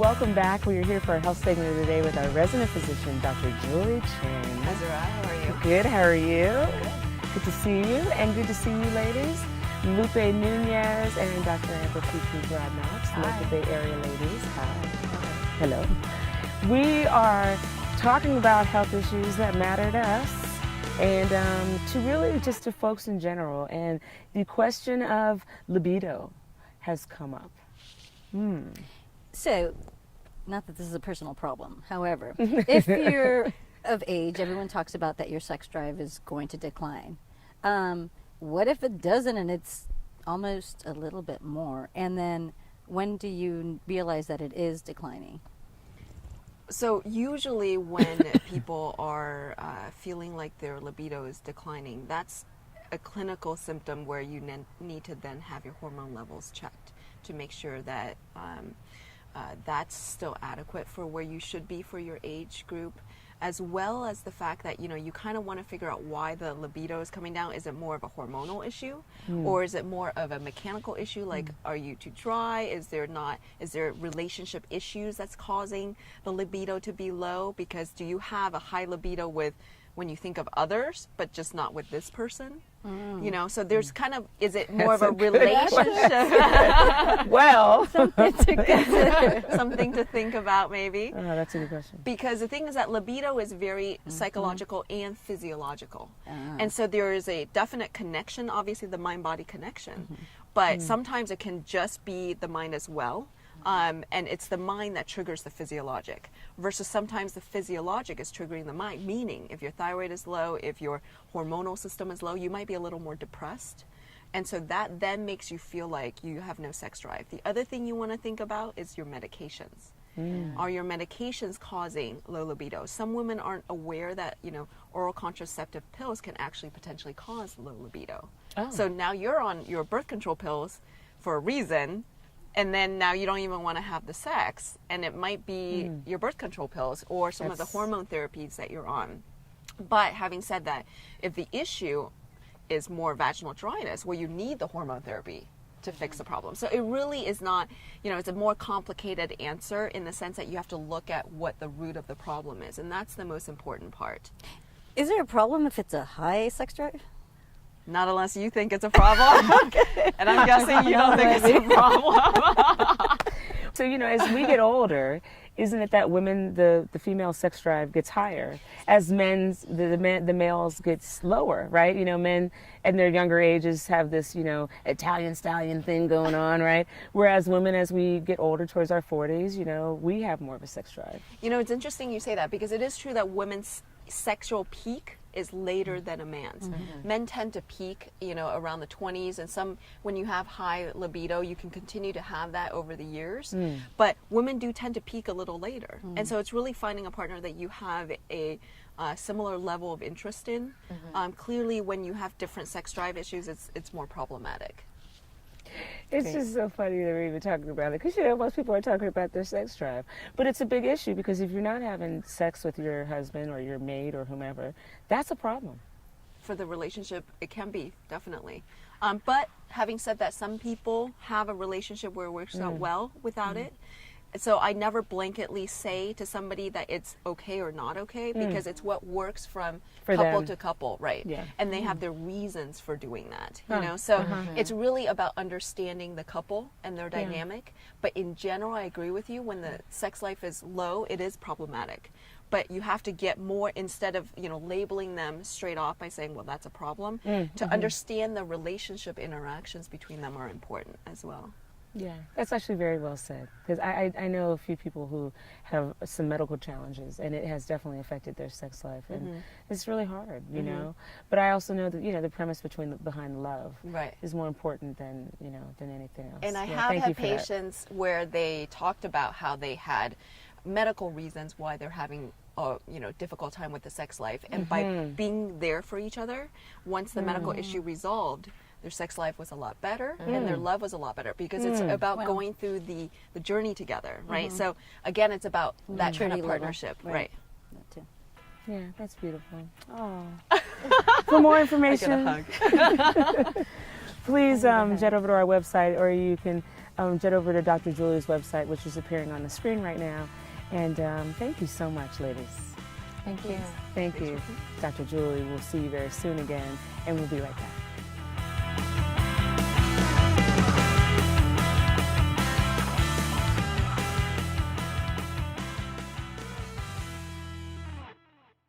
welcome back. We are here for a health segment today with our resident physician, Dr. Joy Chen. Azura, how are you? Good, how are you? Good to see you, and good to see you ladies. Lupe Nunez and Dr. Amber P.P. Broad-Knox, local Bay Area ladies. Hi. Hello. We are talking about health issues that matter to us and to really just to folks in general. And the question of libido has come up. So, not that this is a personal problem. However, if you're of age, everyone talks about that your sex drive is going to decline. What if it doesn't and it's almost a little bit more? And then when do you realize that it is declining? So usually when people are feeling like their libido is declining, that's a clinical symptom where you need to then have your hormone levels checked to make sure that that's still adequate for where you should be for your age group, as well as the fact that, you kind of want to figure out why the libido is coming down. Is it more of a hormonal issue or is it more of a mechanical issue? Like, are you too dry? Is there relationship issues that's causing the libido to be low? Because do you have a high libido when you think of others, but just not with this person? So there's kind of, is it more of a relationship? Well, Something to consider. Something to think about maybe. oh, that's a good question. Because the thing is that libido is very psychological and physiological. And so there is a definite connection, obviously the mind-body connection, but sometimes it can just be the mind as well. And it's the mind that triggers the physiologic versus sometimes the physiologic is triggering the mind, meaning if your thyroid is low, if your hormonal system is low, you might be a little more depressed. And so that then makes you feel like you have no sex drive. The other thing you want to think about is your medications. Are your medications causing low libido? Some women aren't aware that, oral contraceptive pills can actually potentially cause low libido. So now you're on your birth control pills for a reason, and then now you don't even want to have the sex, and it might be your birth control pills or some of the hormone therapies that you're on. But having said that, if the issue is more vaginal dryness, well, you need the hormone therapy to fix the problem. So it really is not, it's a more complicated answer in the sense that you have to look at what the root of the problem is, and that's the most important part. Is there a problem if it's a high sex drive? Not unless you think it's a problem. And I'm guessing you don't think it's a problem. So, as we get older, isn't it that women, the female sex drive gets higher as the males gets lower, right? Men at their younger ages have this, Italian stallion thing going on, right? Whereas women, as we get older towards our 40s, we have more of a sex drive. It's interesting you say that because it is true that women's sexual peak is later than a man's. Men tend to peak, around the 20s, and when you have high libido, you can continue to have that over the years. But women do tend to peak a little later. And so it's really finding a partner that you have a similar level of interest in. Clearly, when you have different sex drive issues, it's more problematic. It's just so funny that we're even talking about it because, most people are talking about their sex drive. But it's a big issue because if you're not having sex with your husband or your mate or whomever, that's a problem. For the relationship, it can be, definitely. But having said that, some people have a relationship where it works out well without it. So I never blanketly say to somebody that it's okay or not okay because it's what works from couple them. to couple, right? Yeah. And they have their reasons for doing that, So it's really about understanding the couple and their dynamic. But in general, I agree with you. When the sex life is low, it is problematic. But you have to get more, instead of, labeling them straight off by saying, well, that's a problem, to understand the relationship interactions between them are important as well. Yeah, that's actually very well said because I know a few people who have some medical challenges and it has definitely affected their sex life and it's really hard, But I also know that the premise behind love is more important than than anything else. And I have had patients where they talked about how they had medical reasons why they're having a difficult time with the sex life, and by being there for each other, once the medical issue resolved, their sex life was a lot better and their love was a lot better because it's about going through the journey together, right? So again, it's about that kind of partnership, right? That too. Yeah, that's beautiful. Oh. For more information, please I need to jet over to our website, or you can jet over to Dr. Julie's website, which is appearing on the screen right now. And thank you so much, ladies. Thank you. Thank you, Dr. Julie. We'll see you very soon again, and we'll be right back.